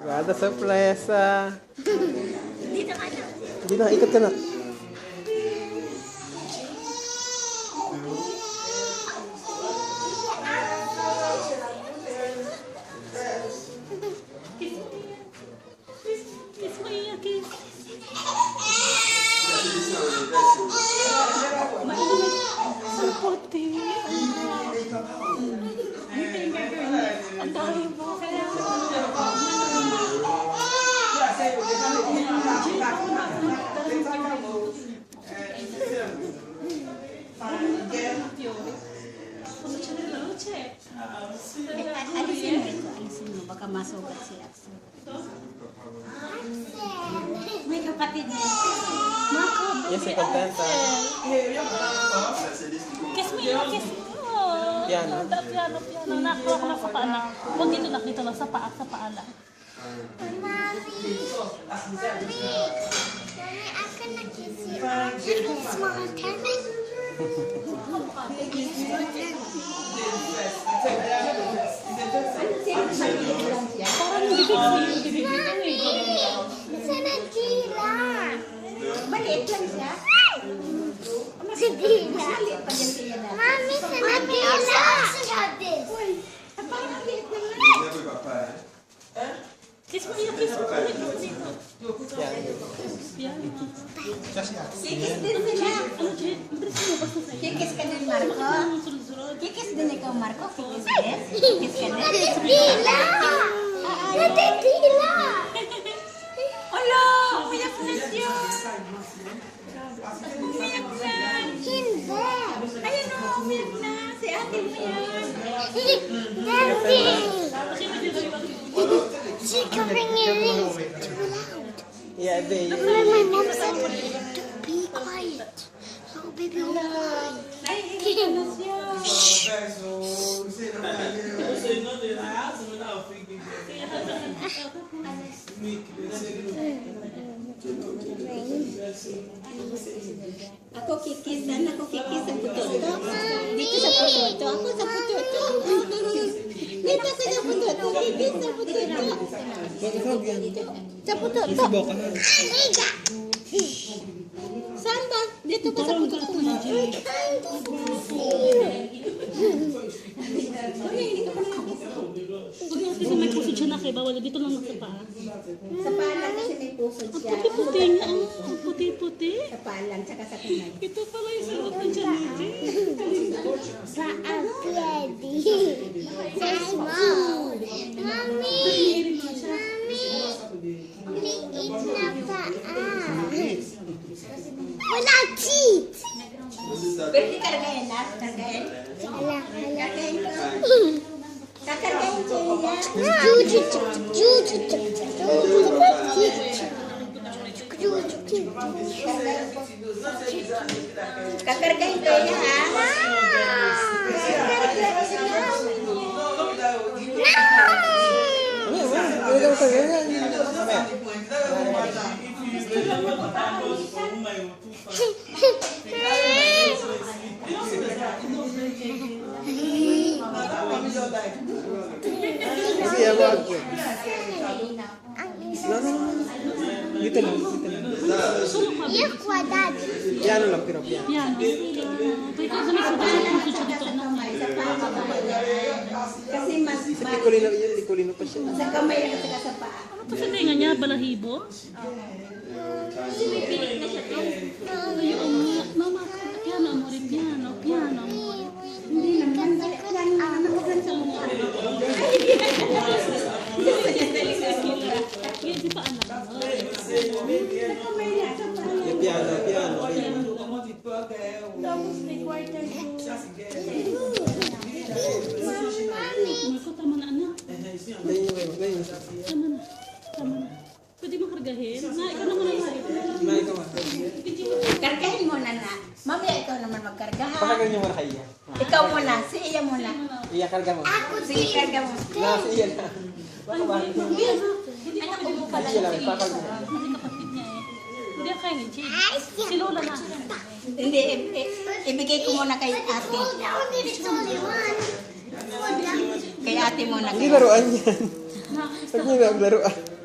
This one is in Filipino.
Ada sorpresa. Dito ka na. Hindi na, ikot ka na. Kiss mo iya, kiss. Ang puti. Ang dami mo. Alisin mo, baka masugat si Axel. May kapatid niya. Yes, si contenta. Kiss mo iya, kiss mo. Piano. Piano. Nakuha ko lang sa paa lang. Huwag dito lang, sa paa lang. Mommy, I can kiss you. Little small tennis. Parang bibig mo eh. Sanadila. Maliit lang siya. Sanadila. Maliit pa yan siya na. Mommy, Sanadila. Uy, parang liit lang. Kiss mo iya, kiss mo. Dito. Piano. Kikis din sila. Ano, Jen? Bilis mo, basta sa'yo. Kikis ka din, Marco. Sunod-sunod. Kikis din ikaw, Marco. Kikis din. Kikis ka din. Sanadila. Sanadila. Ala! Umiyak na siya! Umiyak na! Hindi. Ayun o, umiyak na. Si ate mo yan. Daddy. Kasi medyo dali. She covering your ears. Too loud. Yeah, they. My mom said to be quiet. So baby will cry. Naiiyak na siya. Ako kikisan, ako kikisan puto-puto. Dito sa puto-puto, ako sa puto-puto. Dito ako sa puto-puto, kikis sa puto-puto. Sa puto-puto. Higa. Saan ba? Dito ka sa puto-puto. Huwag na kasi may puso siya na kay bawal. Dito lang sa paa. Sa paalang kasi may puso siya. Puti-puti niya. Ang puti-puti. Sa paalang, tsaka sa kamay. Ito pala yung sagot ng Janete. Paa daddy. Say small. Mommy. Liit na paa. Wala teeth. Pwede kargahin na? Kargahin? Hala. Kargahin ko. Kakargahin ko yan. Kakargahin ko yan, ha? Sige, awag ko. No. Dito lang. Yung kwadad. Piano lang, pero piano. Yan. Pwede ka sa may sugat sa puso siya dito. Sa paa. Kasi mas Likulino pa siya. sa kamay at saka sa paa. Ano pa sa tinga niya? Balahibo? Kasi may pilik na siya to. Ayun. Mama, piano mo rin. Piano mo. Hindi naman. Yan naman sa mukha. Yan, di pa alam. Yung piano. Tapos may quarter to. Marco, tama na anak. Ngayon. Tama na. Pwede mo kargahin? Ikaw naman ang hari. May ka man. Kargahin mo na na. Mamaya ikaw naman magkarga ha. Pakagal niyo muna kaya. Ikaw muna. Si Iya muna. Iya, karga mo. Sige, karga mo. Si Iya na. Hindi Anak ko ko pala. Sige lang, pakal mo. Kasi kapatid niya eh. Hindi kaya ni Jay. Si Lola na. Hindi, ibigay ko muna kay ate. It's only one. Kay ate muna. Hindi laruan yan. Nakakamiss Huwag niyo na maglaro ah.